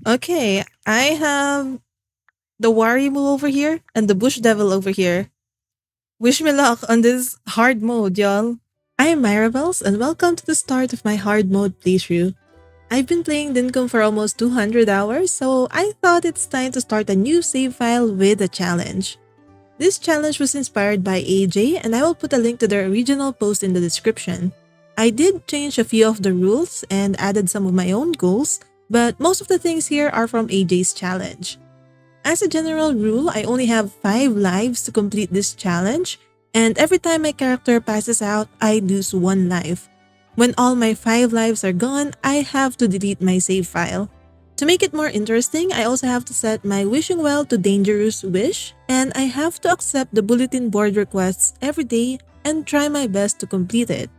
Okay, I have the Warimu over here and the Bush Devil over here. Wish me luck on this hard mode, y'all. I am Myrabels and welcome to the start of my hard mode playthrough. I've been playing Dinkum for almost 200 hours, so I thought it's time to start a new save file with a challenge. This challenge was inspired by Ajay, and I will put a link to their original post in the description. I did change a few of the rules and added some of my own goals, but most of the things here are from Ajay's challenge. As a general rule, I only have 5 lives to complete this challenge, and every time my character passes out, I lose 1 life. When all my 5 lives are gone, I have to delete my save file. To make it more interesting, I also have to set my wishing well to dangerous wish, and I have to accept the bulletin board requests every day and try my best to complete it.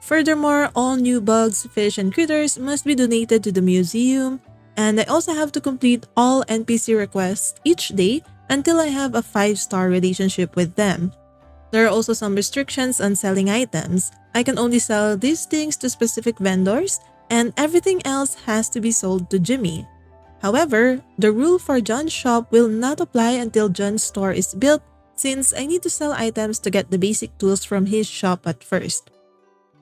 Furthermore, all new bugs, fish, and critters must be donated to the museum, and I also have to complete all NPC requests each day until I have a 5-star relationship with them. There are also some restrictions on selling items. I can only sell these things to specific vendors, and everything else has to be sold to Jimmy. However, the rule for John's shop will not apply until John's store is built, since I need to sell items to get the basic tools from his shop at first.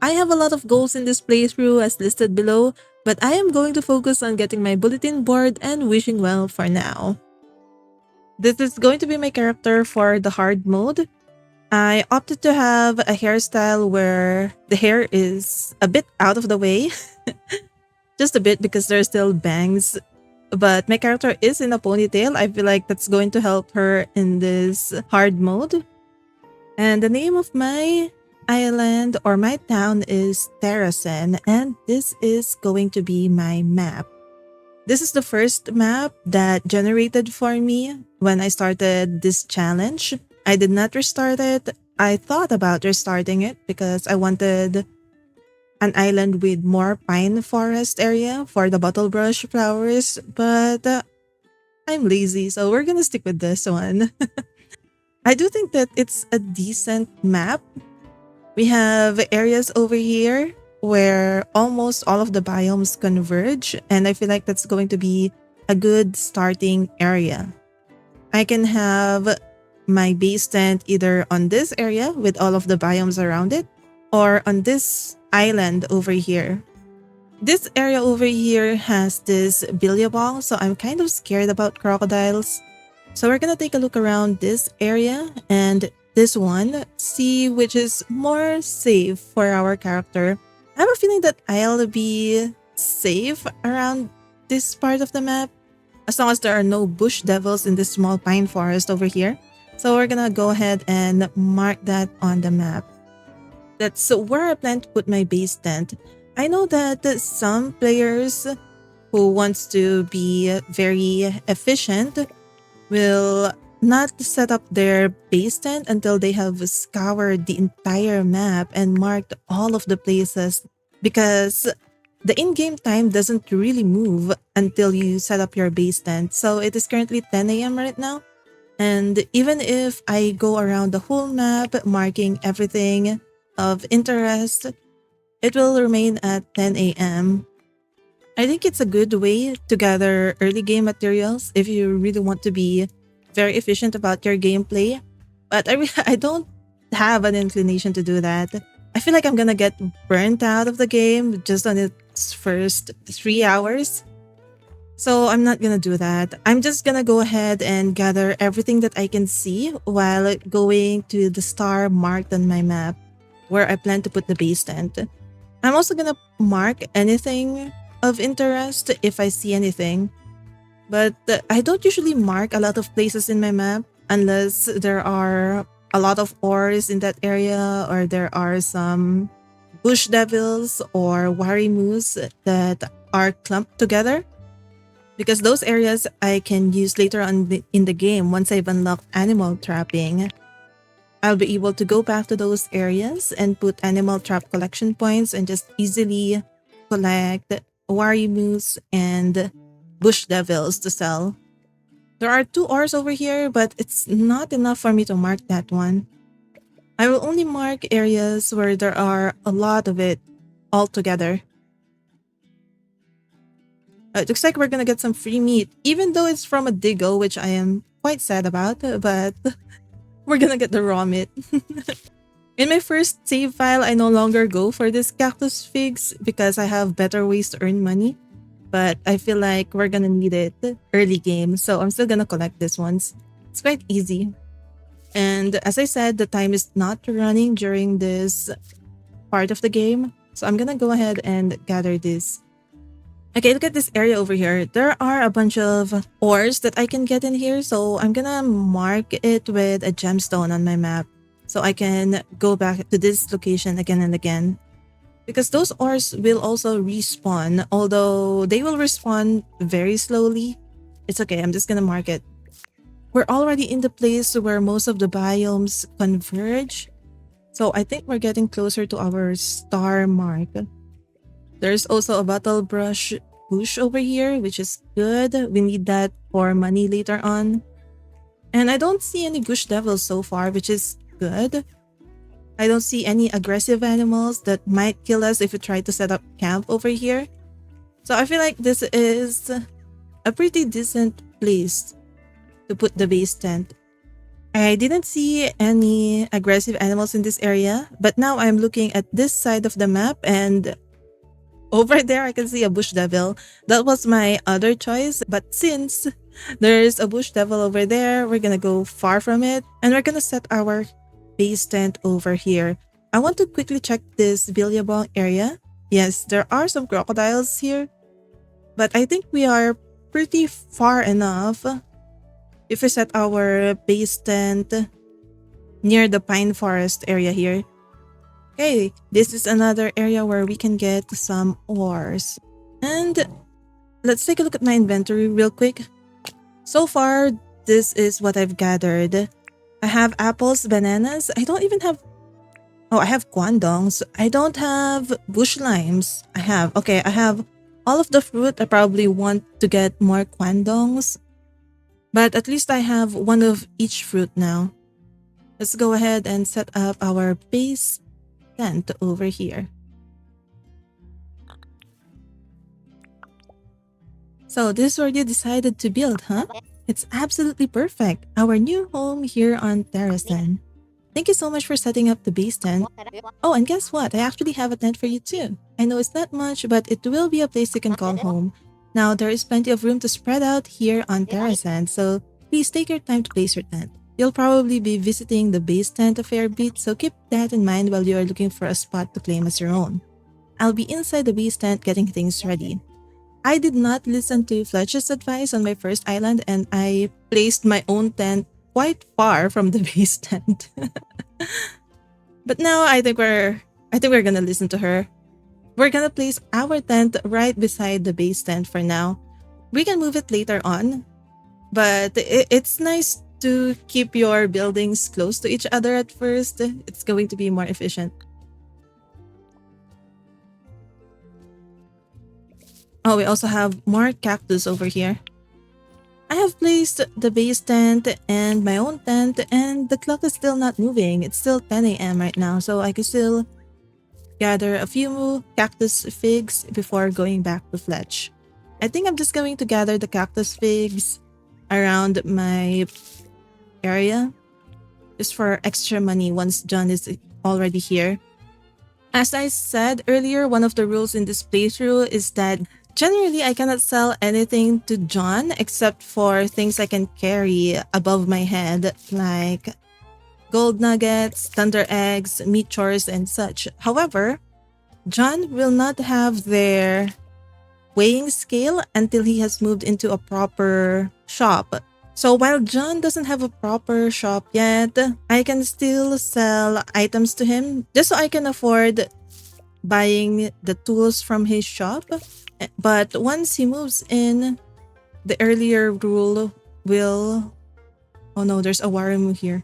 I have a lot of goals in this playthrough as listed below, but I am going to focus on getting my bulletin board and wishing well for now. This is going to be my character for the hard mode. I opted to have a hairstyle where the hair is a bit out of the way, just a bit because there's still bangs, but my character is in a ponytail. I feel like that's going to help her in this hard mode. And the name of my island or my town is Terrasen, and this is going to be my map. This is the first map that generated for me when I started this challenge. I did not restart it. I thought about restarting it because I wanted an island with more pine forest area for the bottle brush flowers, but I'm lazy, so we're gonna stick with this one. I do think that it's a decent map. We have areas over here where almost all of the biomes converge, and I feel like that's going to be a good starting area. I can have my base tent either on this area with all of the biomes around it or on this island over here. This area over here has this billabong, so I'm kind of scared about crocodiles. So we're gonna take a look around this area and this one, see which is more safe for our character. I have a feeling that I'll be safe around this part of the map as long as there are no bush devils in this small pine forest over here. So we're gonna go ahead and mark that on the map. That's where I plan to put my base tent. I know that some players who wants to be very efficient will not set up their base tent until they have scoured the entire map and marked all of the places, because the in-game time doesn't really move until you set up your base tent. So it is currently 10 a.m. right now. And even if I go around the whole map marking everything of interest, it will remain at 10 a.m. I think it's a good way to gather early game materials if you really want to be very efficient about your gameplay. But I don't have an inclination to do that. I feel like I'm gonna get burnt out of the game just on its first 3 hours. So I'm not gonna do that. I'm just gonna go ahead and gather everything that I can see while going to the star marked on my map where I plan to put the base tent. I'm also gonna mark anything of interest if I see anything. But I don't usually mark a lot of places in my map unless there are a lot of ores in that area or there are some bush devils or warimus that are clumped together. Because those areas I can use later on in the game once I've unlocked animal trapping. I'll be able to go back to those areas and put animal trap collection points and just easily collect warimus and bush devils to sell. There are 2 ores over here, but it's not enough for me to mark that one. I will only mark areas where there are a lot of it all together. It looks like we're gonna get some free meat, even though it's from a diggo, which I am quite sad about, but we're gonna get the raw meat. In my first save file, I no longer go for this cactus figs because I have better ways to earn money. But I feel like we're gonna need it early game, so I'm still gonna collect these ones. It's quite easy. And as I said, the time is not running during this part of the game. So I'm gonna go ahead and gather this. Okay, look at this area over here. There are a bunch of ores that I can get in here. So I'm gonna mark it with a gemstone on my map. So I can go back to this location again and again. Because those ores will also respawn. Although they will respawn very slowly. It's okay, I'm just gonna mark it. We're already in the place where most of the biomes converge. So I think we're getting closer to our star mark. There's also a battle brush bush over here, which is good. We need that for money later on. And I don't see any bush devils so far, which is good. I don't see any aggressive animals that might kill us if we try to set up camp over here. So I feel like this is a pretty decent place to put the base tent. I didn't see any aggressive animals in this area, but now I'm looking at this side of the map and over there I can see a bush devil. That was my other choice, but since there's a bush devil over there, we're gonna go far from it and we're gonna set our base tent over here. I want to quickly check this Billabong area. Yes, there are some crocodiles here, but I think we are pretty far enough if we set our base tent near the pine forest area here. Okay, this is another area where we can get some ores. And let's take a look at my inventory real quick. So far, this is what I've gathered. I have apples, bananas. I don't even have... Oh, I have guandongs. I don't have bush limes. I have all of the fruit. I probably want to get more guandongs. But at least I have one of each fruit now. Let's go ahead and set up our base tent over here. So this is where you decided to build, huh? It's absolutely perfect. Our new home here on Terrasen. Thank you so much for setting up the base tent. Oh, and guess what? I actually have a tent for you too. I know it's not much, but it will be a place you can call home. Now, there is plenty of room to spread out here on Terrasen, so please take your time to place your tent. You'll probably be visiting the base tent a fair bit, so keep that in mind while you are looking for a spot to claim as your own. I'll be inside the base tent getting things ready. I did not listen to Fletch's advice on my first island and I placed my own tent quite far from the base tent. But now I think we're gonna listen to her. We're gonna place our tent right beside the base tent for now. We can move it later on, but it's nice to keep your buildings close to each other at first. It's going to be more efficient. Oh, we also have more cactus over here. I have placed the base tent and my own tent and the clock is still not moving. It's still 10 a.m. right now, so I can still gather a few cactus figs before going back to Fletch. I think I'm just going to gather the cactus figs around my area just for extra money once John is already here. As I said earlier, one of the rules in this playthrough is that generally I cannot sell anything to John except for things I can carry above my head like gold nuggets, thunder eggs, meat chores, and such. However, John will not have their weighing scale until he has moved into a proper shop. So while John doesn't have a proper shop yet, I can still sell items to him just so I can afford buying the tools from his shop. But once he moves in, the earlier rule will... Oh no, there's a Warimu here.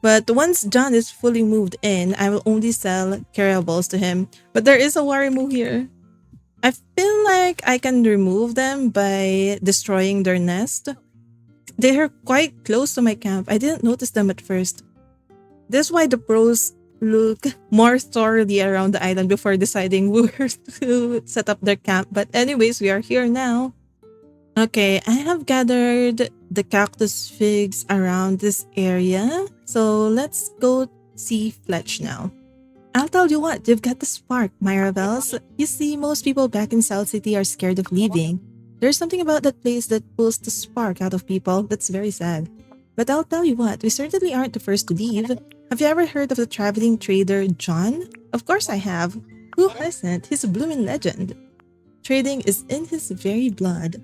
But once John is fully moved in, I will only sell Myrabels to him. But there is a Warimu here. I feel like I can remove them by destroying their nest. They are quite close to my camp. I didn't notice them at first. This is why the pros look more thoroughly around the island before deciding where to set up their camp. But anyways, we are here now. Okay, I have gathered the cactus figs around this area. So let's go see Fletch now. I'll tell you what, you've got the spark, Myrabels. You see, most people back in South City are scared of leaving. There's something about that place that pulls the spark out of people that's very sad. But I'll tell you what, we certainly aren't the first to leave. Have you ever heard of the traveling trader John? Of course I have. Who hasn't? He's a blooming legend. Trading is in his very blood.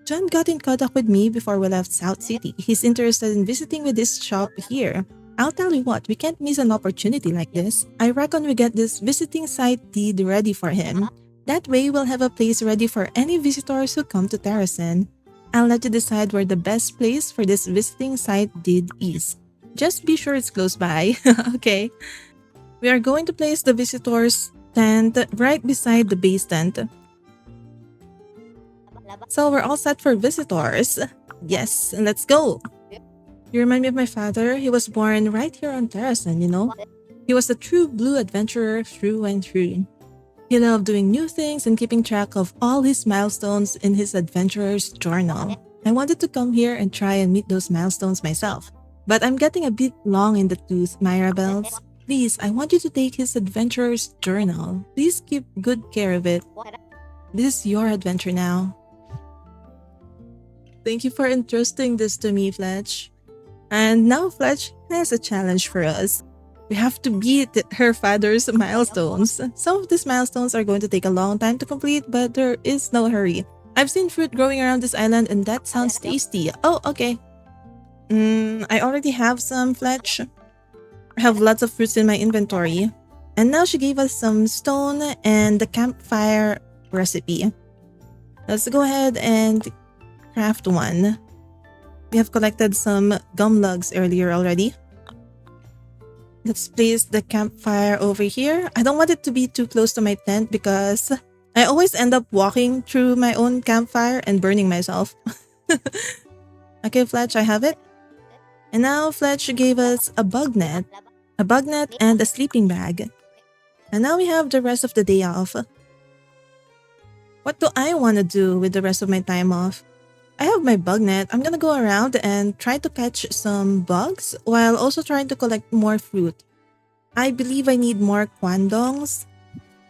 John got in contact with me before we left South City. He's interested in visiting with his shop here. I'll tell you what, we can't miss an opportunity like this. I reckon we get this visiting site deed ready for him. That way, we'll have a place ready for any visitors who come to Terracin. I'll let you decide where the best place for this visiting site deed is. Just be sure it's close by. Okay. We are going to place the visitor's tent right beside the base tent. So we're all set for visitors. Yes, let's go. You remind me of my father. He was born right here on Terracin, you know? He was a true blue adventurer through and through. He loved doing new things and keeping track of all his milestones in his adventurer's journal. I wanted to come here and try and meet those milestones myself. But I'm getting a bit long in the tooth, Myrabels. Please, I want you to take his adventurer's journal. Please keep good care of it. This is your adventure now. Thank you for entrusting this to me, Fletch. And now Fletch has a challenge for us. We have to beat her father's milestones. Some of these milestones are going to take a long time to complete, but there is no hurry. I've seen fruit growing around this island and that sounds tasty. Oh, okay. I already have some, Fletch. I have lots of fruits in my inventory. And now she gave us some stone and the campfire recipe. Let's go ahead and craft one. We have collected some gum lugs earlier already. Let's place the campfire over here. I don't want it to be too close to my tent because I always end up walking through my own campfire and burning myself. Okay, Fletch, I have it. And now Fletch gave us a bug net and a sleeping bag. And now we have the rest of the day off. What do I want to do with the rest of my time off? I have my bug net. I'm gonna go around and try to catch some bugs while also trying to collect more fruit. I believe I need more kwandongs.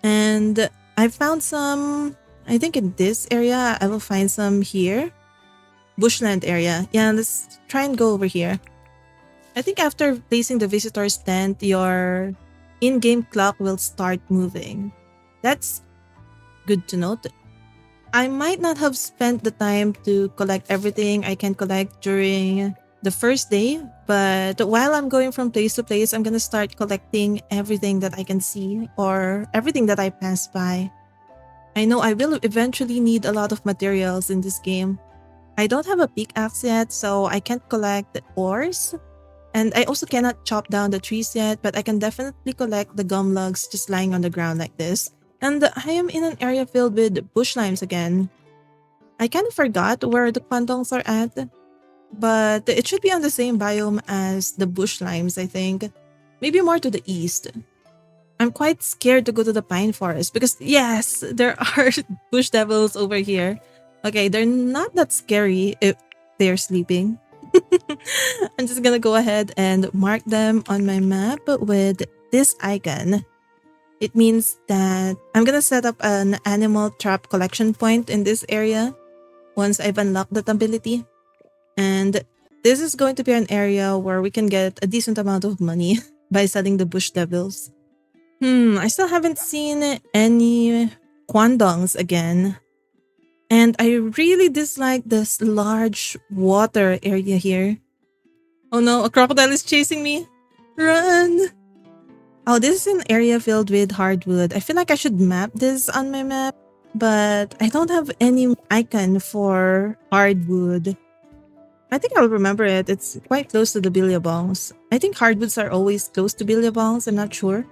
And I found some, I think in this area. I will find some here. Bushland area. Yeah, let's try and go over here. I think after placing the visitor's tent, your in-game clock will start moving. That's good to note. I might not have spent the time to collect everything I can collect during the first day, but while I'm going from place to place, I'm gonna start collecting everything that I can see or everything that I pass by. I know I will eventually need a lot of materials in this game. I don't have a pickaxe yet, so I can't collect the ores. And I also cannot chop down the trees yet, but I can definitely collect the gum lugs just lying on the ground like this. And I am in an area filled with bush limes again. I kind of forgot where the kwandongs are at, but it should be on the same biome as the bush limes, I think. Maybe more to the east. I'm quite scared to go to the pine forest because yes, there are bush devils over here. Okay, they're not that scary if they're sleeping. I'm just gonna go ahead and mark them on my map with this icon. It means that I'm gonna set up an animal trap collection point in this area once I've unlocked that ability. And this is going to be an area where we can get a decent amount of money by selling the bush devils. I still haven't seen any kwandongs again. And I really dislike this large water area here. Oh no, a crocodile is chasing me. Run! Oh, this is an area filled with hardwood. I feel like I should map this on my map, but I don't have any icon for hardwood. I think I'll remember it. It's quite close to the billabongs. I think hardwoods are always close to billabongs. I'm not sure.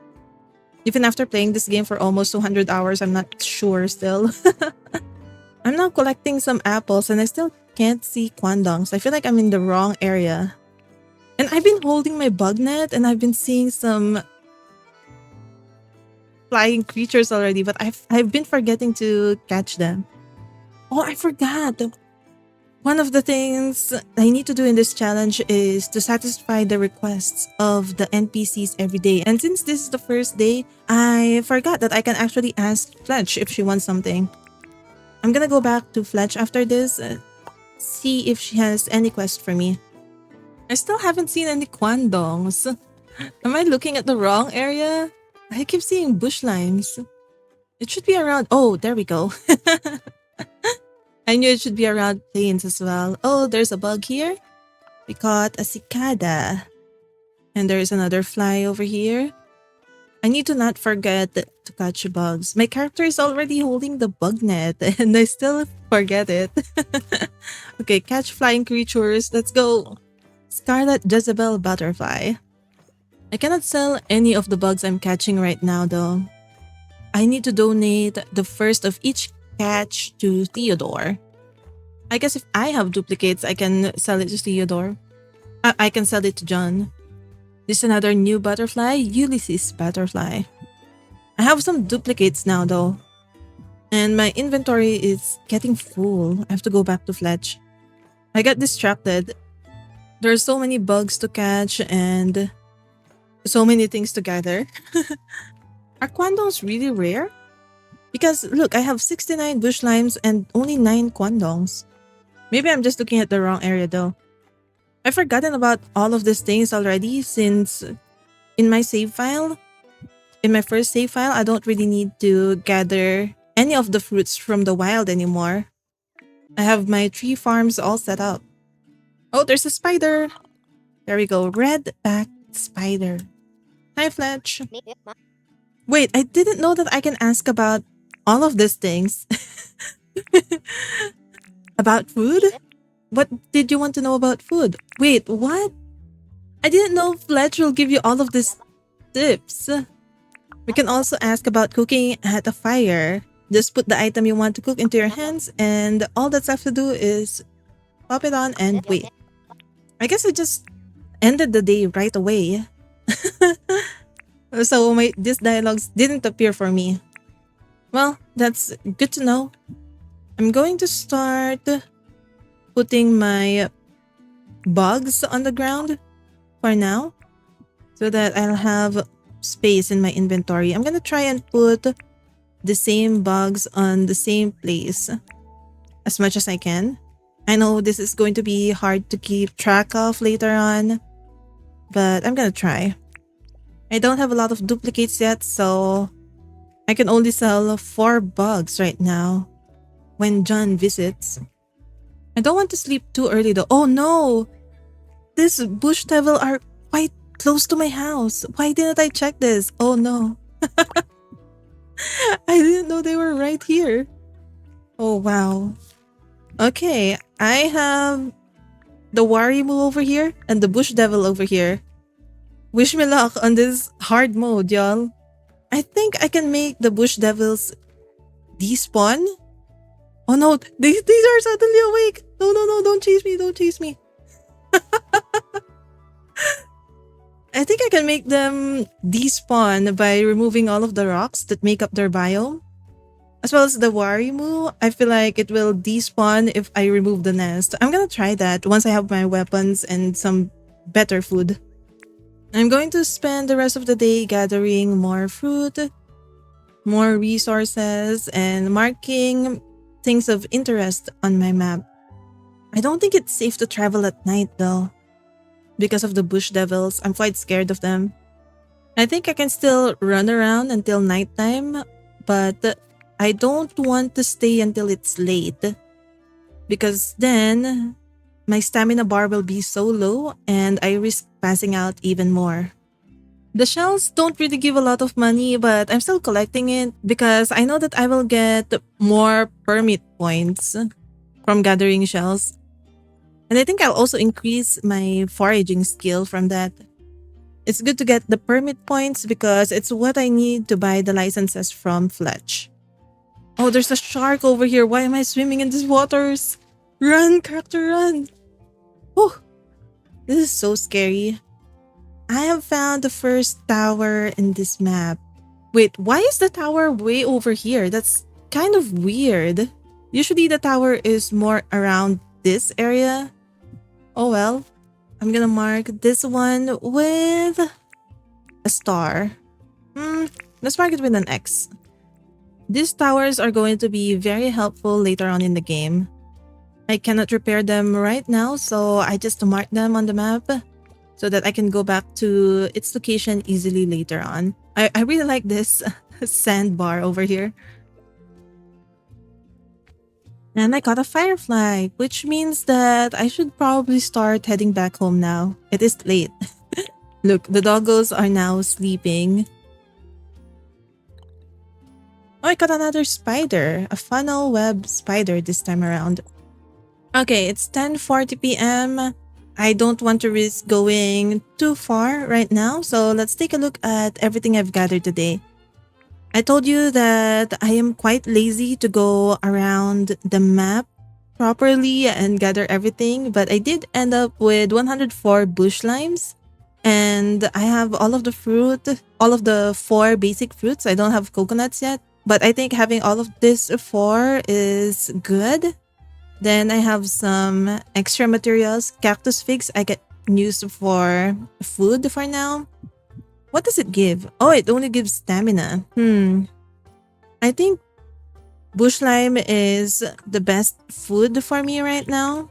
Even after playing this game for almost 200 hours, I'm not sure still. I'm now collecting some apples and I still can't see kwandongs. I feel like I'm in the wrong area. And I've been holding my bug net and I've been seeing some flying creatures already, but I've been forgetting to catch them. Oh, I forgot. One of the things I need to do in this challenge is to satisfy the requests of the NPCs every day. And since this is the first day, I forgot that I can actually ask Fletch if she wants something. I'm gonna go back to Fletch after this, see if she has any quest for me. I still haven't seen any Kwandongs. Am I looking at the wrong area? I keep seeing bush limes. It should be around. Oh, there we go. I knew it should be around plains as well. Oh, there's a bug here. We caught a cicada. And there's another fly over here. I need to not forget to catch bugs. My character is already holding the bug net and I still forget it. Okay, catch flying creatures. Let's go. Scarlet Jezebel butterfly. I cannot sell any of the bugs I'm catching right now though. I need to donate the first of each catch to Theodore. I guess if I have duplicates, I can sell it to Theodore. I can sell it to John. This is another new butterfly, Ulysses butterfly. I have some duplicates now though. And my inventory is getting full. I have to go back to Fletch. I got distracted. There are so many bugs to catch and so many things to gather. Are Kwandongs really rare? Because look, I have 69 bush limes and only 9 Kwandongs. Maybe I'm just looking at the wrong area though. I've forgotten about all of these things already since in my save file, in my first save file, I don't really need to gather any of the fruits from the wild anymore. I have my tree farms all set up. Oh, there's a spider. There we go. Red-backed spider. Hi, Fletch. Wait, I didn't know that I can ask about all of these things. About food? What did you want to know about food? Wait, what? I didn't know Fletch will give you all of these tips. We can also ask about cooking at a fire. Just put the item you want to cook into your hands and all that's left to do is pop it on and wait. I guess I just ended the day right away. So these dialogues didn't appear for me. Well, that's good to know. I'm going to start putting my bugs on the ground for now so that I'll have space in my inventory. I'm gonna try and put the same bugs on the same place as much as I can. I know this is going to be hard to keep track of later on, but I'm gonna try. I don't have a lot of duplicates yet, so I can only sell 4 bugs right now when John visits. I don't want to sleep too early though. Oh no! These bush devil are quite close to my house. Why didn't I check this? Oh no. I didn't know they were right here. Oh wow. Okay, I have the Warimu over here and the bush devil over here. Wish me luck on this hard mode, y'all. I think I can make the bush devils despawn. Oh no, these are suddenly awake. No, don't chase me, don't chase me. I think I can make them despawn by removing all of the rocks that make up their biome. As well as the Warimu, I feel like it will despawn if I remove the nest. I'm gonna try that once I have my weapons and some better food. I'm going to spend the rest of the day gathering more fruit, more resources, and marking things of interest on my map. I don't think it's safe to travel at night though. Because of the bush devils, I'm quite scared of them. I think I can still run around until nighttime, but I don't want to stay until it's late. Because then my stamina bar will be so low and I risk passing out even more. The shells don't really give a lot of money, but I'm still collecting it because I know that I will get more permit points from gathering shells. And I think I'll also increase my foraging skill from that. It's good to get the permit points because it's what I need to buy the licenses from Fletch. Oh, there's a shark over here. Why am I swimming in these waters? Run, character, run! Whew. This is so scary. I have found the first tower in this map. Wait, why is the tower way over here? That's kind of weird. Usually the tower is more around this area. Oh well, I'm gonna mark this one with a star. Let's mark it with an X. These towers are going to be very helpful later on in the game. I cannot repair them right now, so I just mark them on the map so that I can go back to its location easily later on. I really like this sandbar over here. And I got a firefly, which means that I should probably start heading back home now. It is late. Look, the doggos are now sleeping. Oh, I got another spider. A funnel web spider this time around. Okay, it's 10:40 p.m. I don't want to risk going too far right now, so let's take a look at everything I've gathered today. I told you that I am quite lazy to go around the map properly and gather everything, but I did end up with 104 bush limes. And I have all of the fruit, all of the 4 basic fruits. I don't have coconuts yet, but I think having all of this 4 is good. Then I have some extra materials. Cactus figs I can use for food for now. What does it give? Oh, it only gives stamina. I think bush lime is the best food for me right now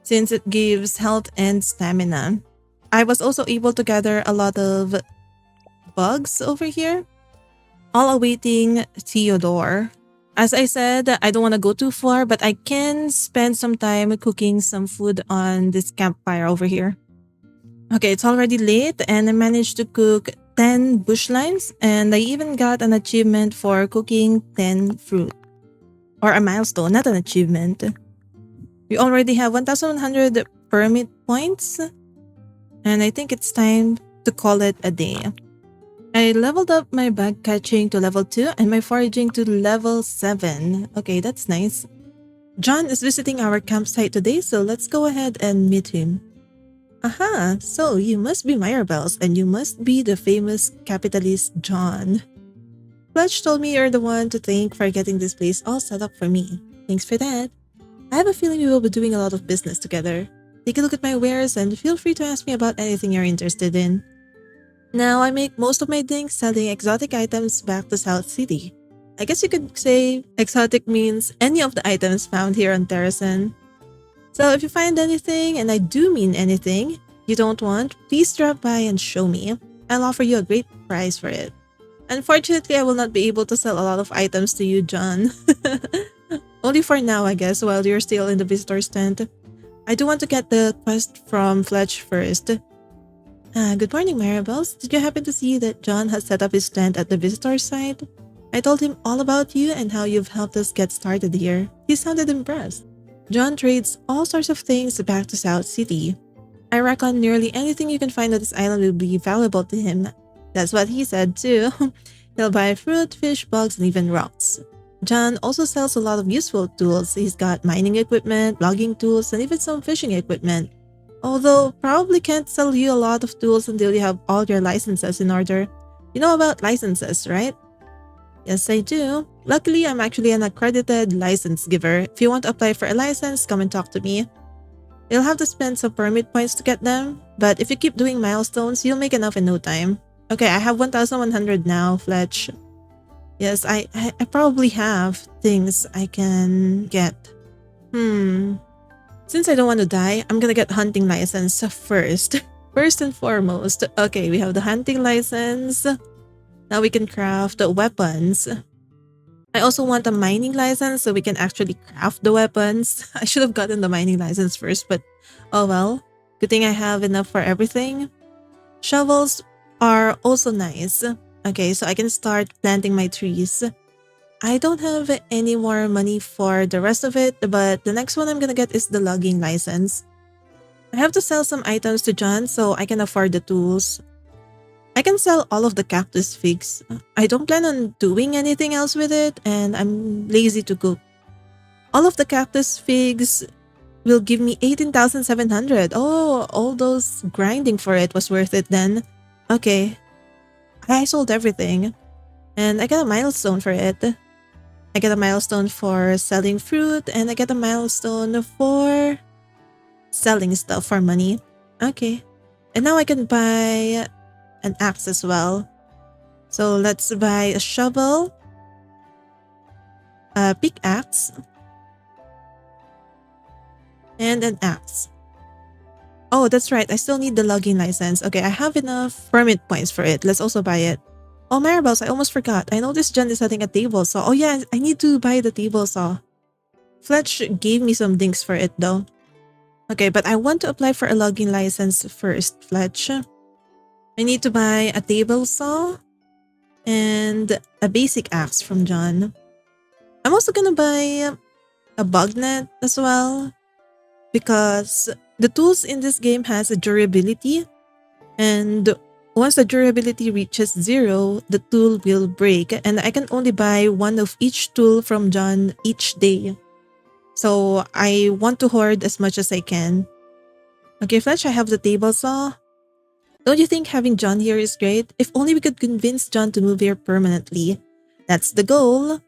since it gives health and stamina. I was also able to gather a lot of bugs over here, all awaiting Theodore. As I said, I don't want to go too far, but I can spend some time cooking some food on this campfire over here. Okay, it's already late and I managed to cook 10 bush limes and I even got an achievement for cooking 10 fruit. Or a milestone, not an achievement. We already have 1,100 permit points and I think it's time to call it a day. I leveled up my bag catching to level 2 and my foraging to level 7. Okay, that's nice. John is visiting our campsite today, so let's go ahead and meet him. Aha, so you must be Myrabels and you must be the famous capitalist John. Fletch told me you're the one to thank for getting this place all set up for me. Thanks for that. I have a feeling we will be doing a lot of business together. Take a look at my wares and feel free to ask me about anything you're interested in. Now, I make most of my things selling exotic items back to South City. I guess you could say exotic means any of the items found here on Terrasen. So if you find anything, and I do mean anything, you don't want, please drop by and show me. I'll offer you a great price for it. Unfortunately, I will not be able to sell a lot of items to you, John. Only for now, I guess, while you're still in the visitor's tent. I do want to get the quest from Fletch first. Good morning, Myrabels. Did you happen to see that John has set up his tent at the visitor site? I told him all about you and how you've helped us get started here. He sounded impressed. John trades all sorts of things back to South City. I reckon nearly anything you can find on this island will be valuable to him. That's what he said too. He'll buy fruit, fish, bugs, and even rocks. John also sells a lot of useful tools. He's got mining equipment, logging tools, and even some fishing equipment. Although, probably can't sell you a lot of tools until you have all your licenses in order. You know about licenses, right? Yes, I do. Luckily, I'm actually an accredited license giver. If you want to apply for a license, come and talk to me. You'll have to spend some permit points to get them, but if you keep doing milestones, you'll make enough in no time. Okay, I have 1,100 now, Fletch. Yes, I probably have things I can get. Since I don't want to die, I'm gonna get hunting license first. First and foremost. Okay, we have the hunting license. Now we can craft weapons. I also want a mining license so we can actually craft the weapons. I should have gotten the mining license first, but oh well. Good thing I have enough for everything. Shovels are also nice. Okay, so I can start planting my trees. I don't have any more money for the rest of it, but the next one I'm gonna get is the logging license. I have to sell some items to John so I can afford the tools. I can sell all of the cactus figs. I don't plan on doing anything else with it and I'm lazy to cook. All of the cactus figs will give me 18,700. Oh, all those grinding for it was worth it then. Okay, I sold everything. And I got a milestone for it. I get a milestone for selling fruit, and I get a milestone for selling stuff for money. Okay. And now I can buy an axe as well. So let's buy a shovel, a pickaxe, and an axe. Oh, that's right. I still need the logging license. Okay, I have enough permit points for it. Let's also buy it. Oh, Myrabels, I almost forgot. I noticed John is setting a table saw. Oh yeah, I need to buy the table saw. Fletch gave me some things for it though. Okay, but I want to apply for a logging license first, Fletch. I need to buy a table saw and a basic axe from John. I'm also gonna buy a bug net as well because the tools in this game has a durability, and once the durability reaches 0, the tool will break, and I can only buy one of each tool from John each day. So I want to hoard as much as I can. Okay, Fletch, I have the table saw. Don't you think having John here is great? If only we could convince John to move here permanently. That's the goal.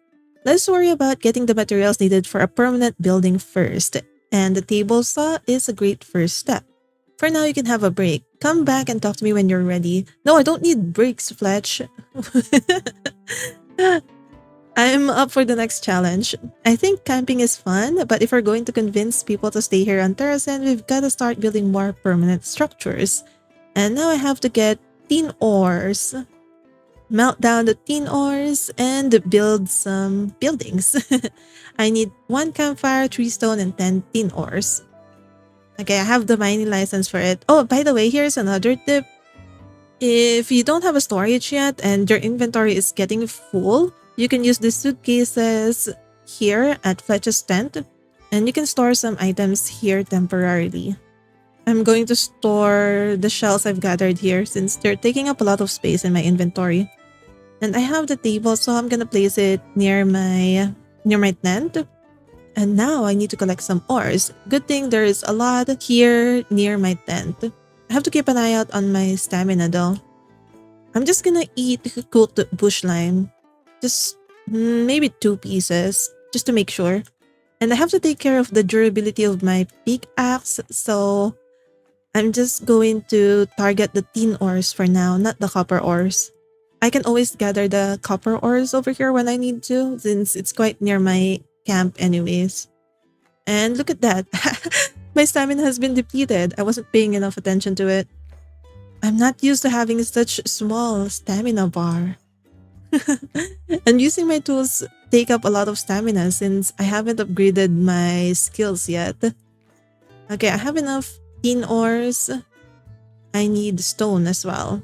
Let's worry about getting the materials needed for a permanent building first. And the table saw is a great first step. For now, you can have a break. Come back and talk to me when you're ready. No, I don't need breaks, Fletch. I'm up for the next challenge. I think camping is fun, but if we're going to convince people to stay here on Terrasen, we've got to start building more permanent structures. And now I have to get tin ores. Melt down the tin ores and build some buildings. I need 1 campfire, 3 stone, and 10 tin ores. Okay, I have the mining license for it. Oh, by the way, here's another tip. If you don't have a storage yet and your inventory is getting full, you can use the suitcases here at Fletch's tent, and you can store some items here temporarily. I'm going to store the shells I've gathered here since they're taking up a lot of space in my inventory. And I have the table, so I'm gonna place it near my tent. And now I need to collect some ores. Good thing there's a lot here near my tent. I have to keep an eye out on my stamina though. I'm just gonna eat cooked bush lime. Just maybe 2 pieces, just to make sure. And I have to take care of the durability of my pickaxe, so I'm just going to target the tin ores for now, not the copper ores. I can always gather the copper ores over here when I need to, since it's quite near my camp anyways. And look at that. My stamina has been depleted. I wasn't paying enough attention to it. I'm not used to having such small stamina bar. And using my tools take up a lot of stamina since I haven't upgraded my skills yet. Okay, I have enough tin ores. I need stone as well.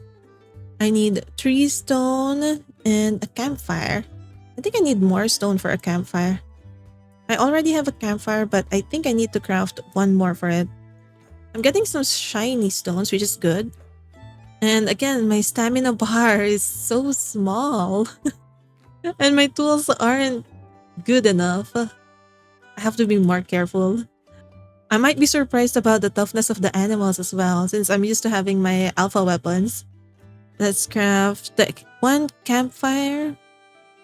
I need 3 stone and a campfire. I think I need more stone for a campfire. I already have a campfire, but I think I need to craft 1 more for it. I'm getting some shiny stones, which is good. And again, my stamina bar is so small. And my tools aren't good enough. I have to be more careful. I might be surprised about the toughness of the animals as well, since I'm used to having my alpha weapons. Let's craft 1 campfire.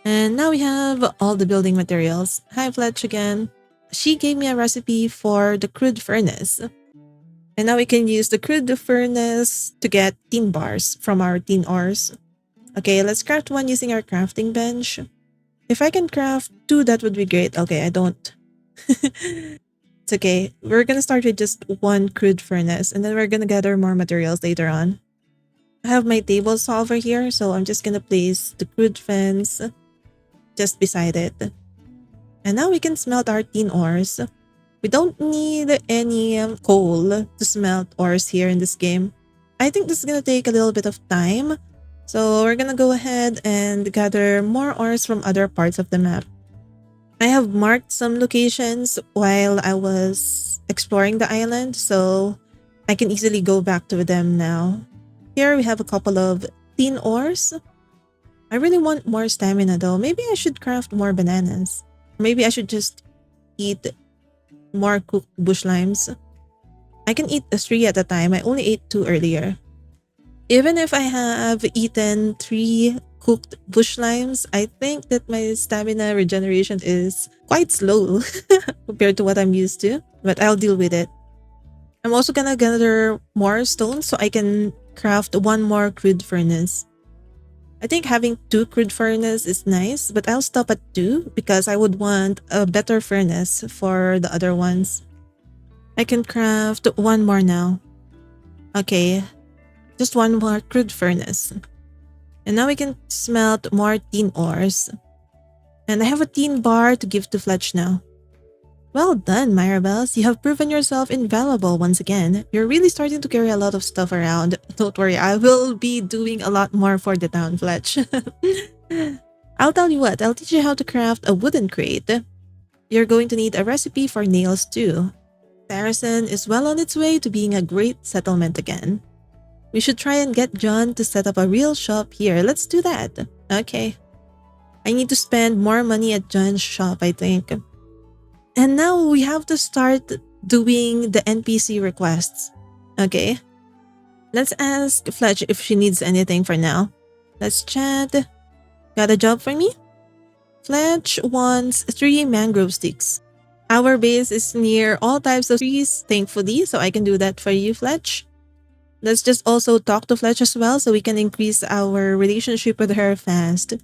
And now we have all the building materials. Hi, Fletch again. She gave me a recipe for the crude furnace. And now we can use the crude furnace to get tin bars from our tin ores. Okay, let's craft 1 using our crafting bench. If I can craft 2, that would be great. Okay, I don't. It's okay. We're gonna start with just 1 crude furnace, and then we're gonna gather more materials later on. I have my table saw over here, so I'm just gonna place the crude fence just beside it. And now we can smelt our tin ores. We don't need any coal to smelt ores here in this game. I think this is gonna take a little bit of time, so we're gonna go ahead and gather more ores from other parts of the map. I have marked some locations while I was exploring the island, so I can easily go back to them now. Here we have a couple of tin ores. I really want more stamina though. Maybe I should craft more bananas. Maybe I should just eat more cooked bush limes. I can eat 3 at a time. I only ate 2 earlier. Even if I have eaten 3 cooked bush limes, I think that my stamina regeneration is quite slow compared to what I'm used to, but I'll deal with it. I'm also gonna gather more stones so I can craft one more crude furnace. I think having two crude furnace is nice, but I'll stop at two because I would want a better furnace for the other ones. I can craft one more now. Okay, just one more crude furnace. And now we can smelt more tin ores. And I have a tin bar to give to Fletch now. Well done, Myrabels. You have proven yourself invaluable once again. You're really starting to carry a lot of stuff around. Don't worry, I will be doing a lot more for the town, Fletch. I'll tell you what, I'll teach you how to craft a wooden crate. You're going to need a recipe for nails too. Saracen is well on its way to being a great settlement again. We should try and get John to set up a real shop here. Let's do that. Okay. I need to spend more money at John's shop, I think. And now we have to start doing the NPC requests. Okay. Let's ask Fletch if she needs anything for now. Let's chat. Got a job for me? Fletch wants 3 mangrove sticks. Our base is near all types of trees, thankfully, so I can do that for you, Fletch. Let's just also talk to Fletch as well so we can increase our relationship with her fast.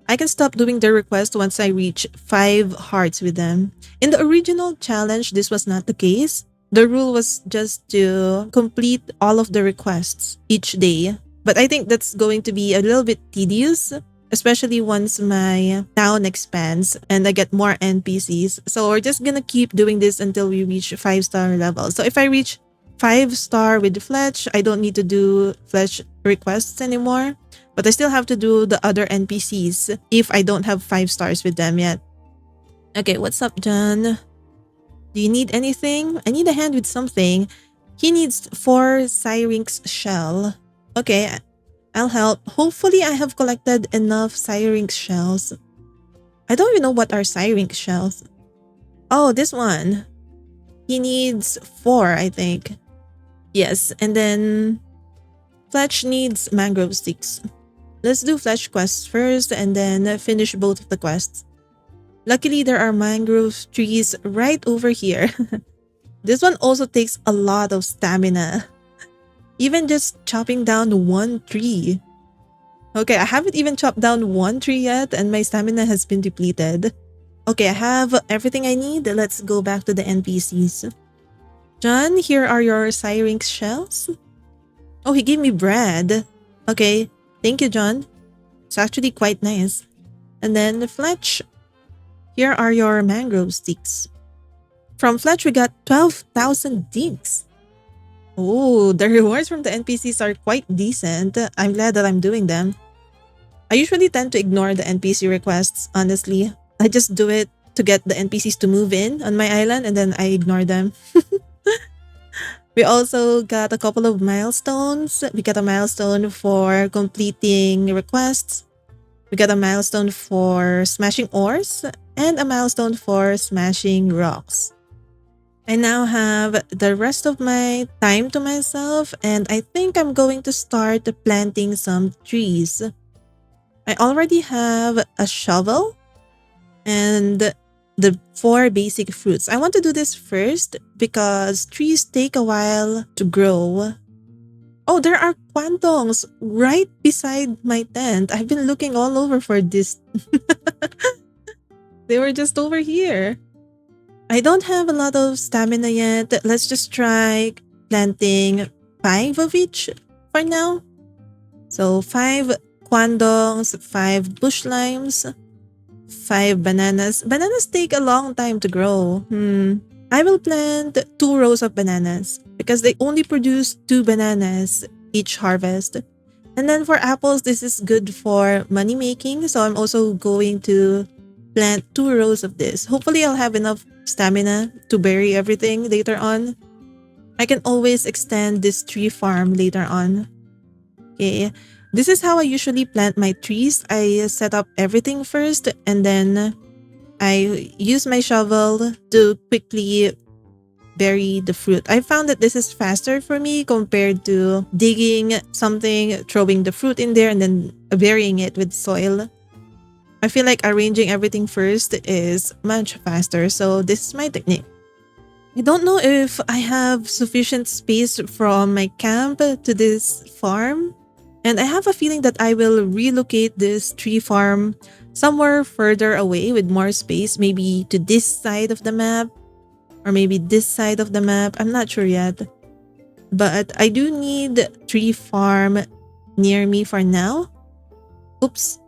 I can stop doing the request once I reach 5 hearts with them. In the original challenge, this was not the case. The rule was just to complete all of the requests each day. But I think that's going to be a little bit tedious, especially once my town expands and I get more NPCs. So we're just gonna keep doing this until we reach 5-star level. So if I reach 5-star with Fletch, I don't need to do Fletch requests anymore. But I still have to do the other NPCs if I don't have 5 stars with them yet. Okay, what's up, John? Do you need anything? I need a hand with something. He needs 4 Syrinx shell. Okay, I'll help. Hopefully I have collected enough Syrinx shells. I don't even know what are Syrinx shells. Oh, this one. He needs 4, I think. Yes, and then Fletch needs mangrove sticks. Let's do Fletch quests first and then finish both of the quests. Luckily, there are mangrove trees right over here. This one also takes a lot of stamina. Even just chopping down one tree. Okay, I haven't even chopped down one tree yet and my stamina has been depleted. Okay, I have everything I need. Let's go back to the NPCs. John, here are your Syrinx shells. Oh, he gave me bread. Okay, thank you, John. It's actually quite nice. And then Fletch, here are your mangrove sticks. From Fletch, we got 12,000 dinks. Oh, the rewards from the NPCs are quite decent. I'm glad that I'm doing them. I usually tend to ignore the NPC requests, honestly. I just do it to get the NPCs to move in on my island and then I ignore them. We also got a couple of milestones. We got a milestone for completing requests. We got a milestone for smashing ores and a milestone for smashing rocks. I now have the rest of my time to myself and I think I'm going to start planting some trees. I already have a shovel and the 4 basic fruits. I want to do this first because trees take a while to grow. Oh, there are quantongs right beside my tent. I've been looking all over for this. They were just over here. I don't have a lot of stamina yet. Let's just try planting 5 of each for now. So 5 quandongs, 5 bush limes, 5 bananas. Bananas take a long time to grow. I will plant 2 rows of bananas because they only produce 2 bananas each harvest. And then for apples, this is good for money making. So I'm also going to plant 2 rows of this. Hopefully I'll have enough stamina to bury everything later on. I can always extend this tree farm later on. Okay. This is how I usually plant my trees. I set up everything first and then I use my shovel to quickly bury the fruit. I found that this is faster for me compared to digging something, throwing the fruit in there, and then burying it with soil. I feel like arranging everything first is much faster, so this is my technique. I don't know if I have sufficient space from my camp to this farm, and I have a feeling that I will relocate this tree farm somewhere further away with more space, maybe to this side of the map or maybe this side of the map. I'm not sure yet. But I do need tree farm near me for now. Oops.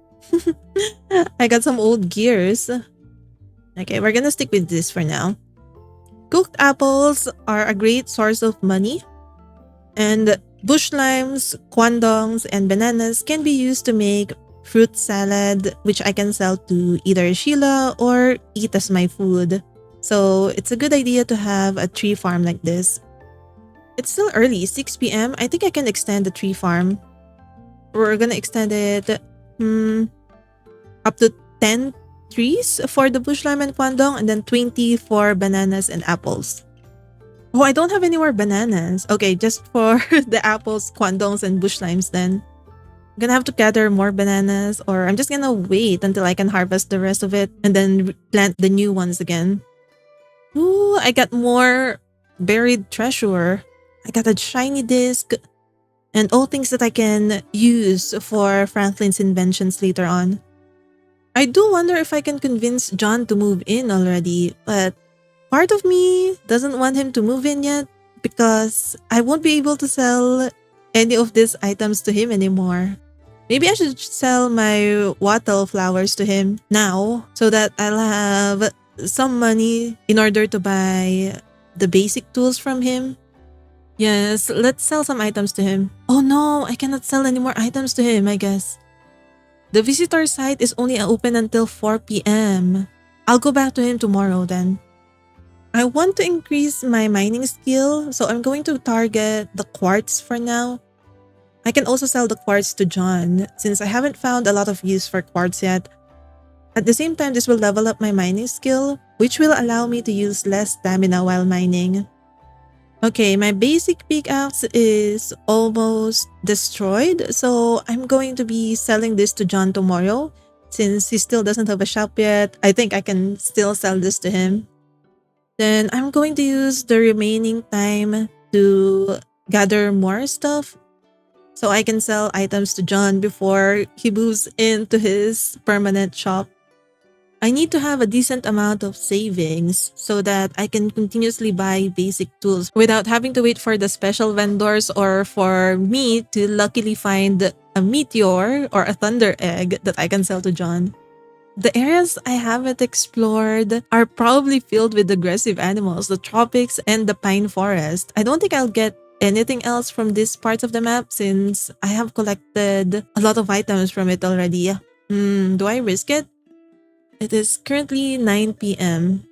I got some old gears. Okay, we're gonna stick with this for now. Cooked apples are a great source of money, and bush limes, kwandongs, and bananas can be used to make fruit salad, which I can sell to either Sheila or eat as my food. So it's a good idea to have a tree farm like this. It's still early, 6 p.m. I think I can extend the tree farm. We're gonna extend it up to 10 trees for the bush lime and kwandong, and then 20 for bananas and apples. Oh, I don't have any more bananas. Okay, just for the apples, kwandongs, and bush limes then. I'm gonna have to gather more bananas, or I'm just gonna wait until I can harvest the rest of it and then plant the new ones again. Ooh, I got more buried treasure. I got a shiny disc and all things that I can use for Franklin's inventions later on. I do wonder if I can convince John to move in already, but part of me doesn't want him to move in yet because I won't be able to sell any of these items to him anymore. Maybe I should sell my wattle flowers to him now so that I'll have some money in order to buy the basic tools from him. Yes, let's sell some items to him. Oh no, I cannot sell any more items to him, I guess. The visitor site is only open until 4 p.m. I'll go back to him tomorrow then. I want to increase my mining skill, so I'm going to target the quartz for now. I can also sell the quartz to John since I haven't found a lot of use for quartz yet. At the same time, this will level up my mining skill, which will allow me to use less stamina while mining. Okay, my basic pickaxe is almost destroyed, so I'm going to be selling this to John tomorrow. Since he still doesn't have a shop yet, I think I can still sell this to him. Then I'm going to use the remaining time to gather more stuff so I can sell items to John before he moves into his permanent shop. I need to have a decent amount of savings so that I can continuously buy basic tools without having to wait for the special vendors or for me to luckily find a meteor or a thunder egg that I can sell to John. The areas I haven't explored are probably filled with aggressive animals, the tropics and the pine forest. I don't think I'll get anything else from this part of the map since I have collected a lot of items from it already. Do I risk it? It is currently 9 p.m.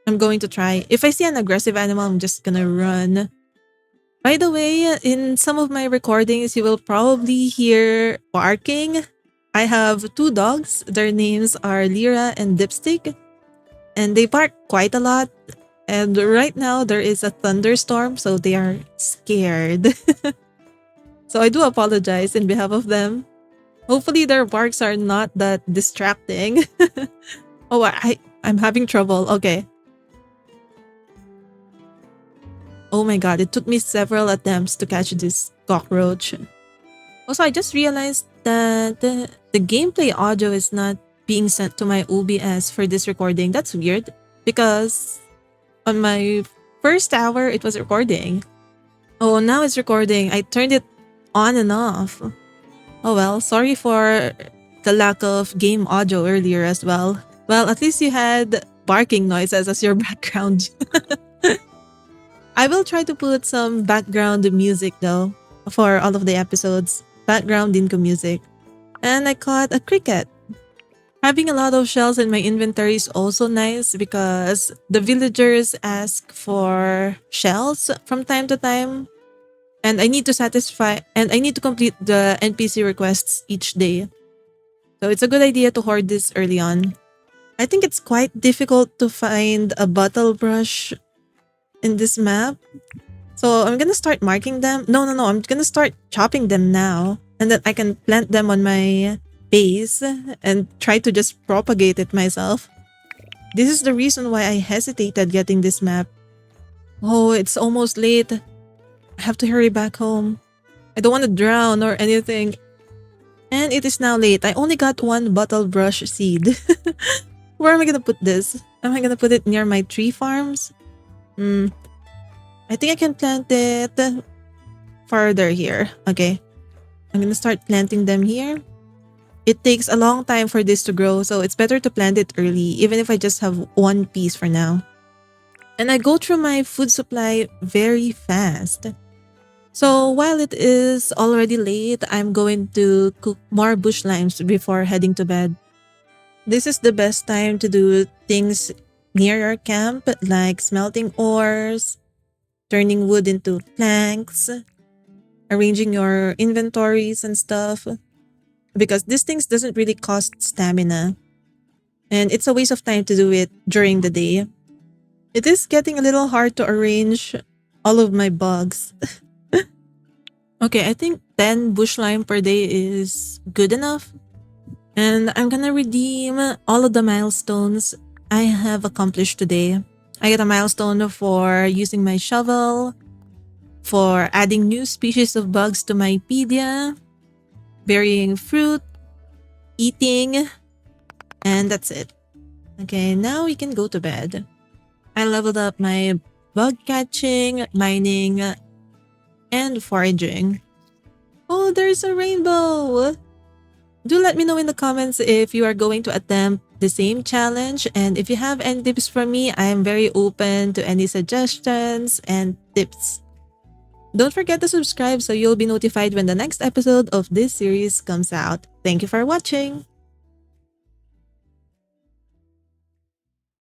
I'm going to try. If I see an aggressive animal, I'm just gonna run. By the way, in some of my recordings, you will probably hear barking. I have 2 dogs. Their names are Lyra and Dipstick. And they bark quite a lot. And right now, there is a thunderstorm, so they are scared. So I do apologize in behalf of them. Hopefully their barks are not that distracting. Oh, I'm having trouble. Okay. Oh my god, it took me several attempts to catch this cockroach. Also, I just realized that the gameplay audio is not being sent to my OBS for this recording. That's weird because on my first hour, it was recording. Oh, now it's recording. I turned it on and off. Oh well, sorry for the lack of game audio earlier as well. Well, at least you had barking noises as your background. I will try to put some background music though for all of the episodes. Background Dinkum music. And I caught a cricket. Having a lot of shells in my inventory is also nice because the villagers ask for shells from time to time. And I need to complete the NPC requests each day. So it's a good idea to hoard this early on. I think it's quite difficult to find a bottle brush in this map. So I'm gonna start marking them. No, no, no. I'm gonna start chopping them now. And then I can plant them on my base and try to just propagate it myself. This is the reason why I hesitated getting this map. Oh, it's almost late. I have to hurry back home. I don't want to drown or anything. And it is now late. I only got one bottle brush seed. Where am I gonna put this? Am I gonna put it near my tree farms? I think I can plant it farther here. Okay. I'm gonna start planting them here. It takes a long time for this to grow, so it's better to plant it early, even if I just have one piece for now. And I go through my food supply very fast. So while it is already late, I'm going to cook more bush limes before heading to bed. This is the best time to do things near your camp, like smelting ores, turning wood into planks, arranging your inventories and stuff. Because these things doesn't really cost stamina. And it's a waste of time to do it during the day. It is getting a little hard to arrange all of my bugs. Okay, I think 10 bush lime per day is good enough. And I'm gonna redeem all of the milestones I have accomplished today. I get a milestone for using my shovel, for adding new species of bugs to my pedia, burying fruit, eating, and that's it. Okay, now we can go to bed. I leveled up my bug catching, mining, and foraging. Oh, there's a rainbow! Do let me know in the comments if you are going to attempt the same challenge, and if you have any tips for me, I am very open to any suggestions and tips. Don't forget to subscribe so you'll be notified when the next episode of this series comes out. Thank you for watching!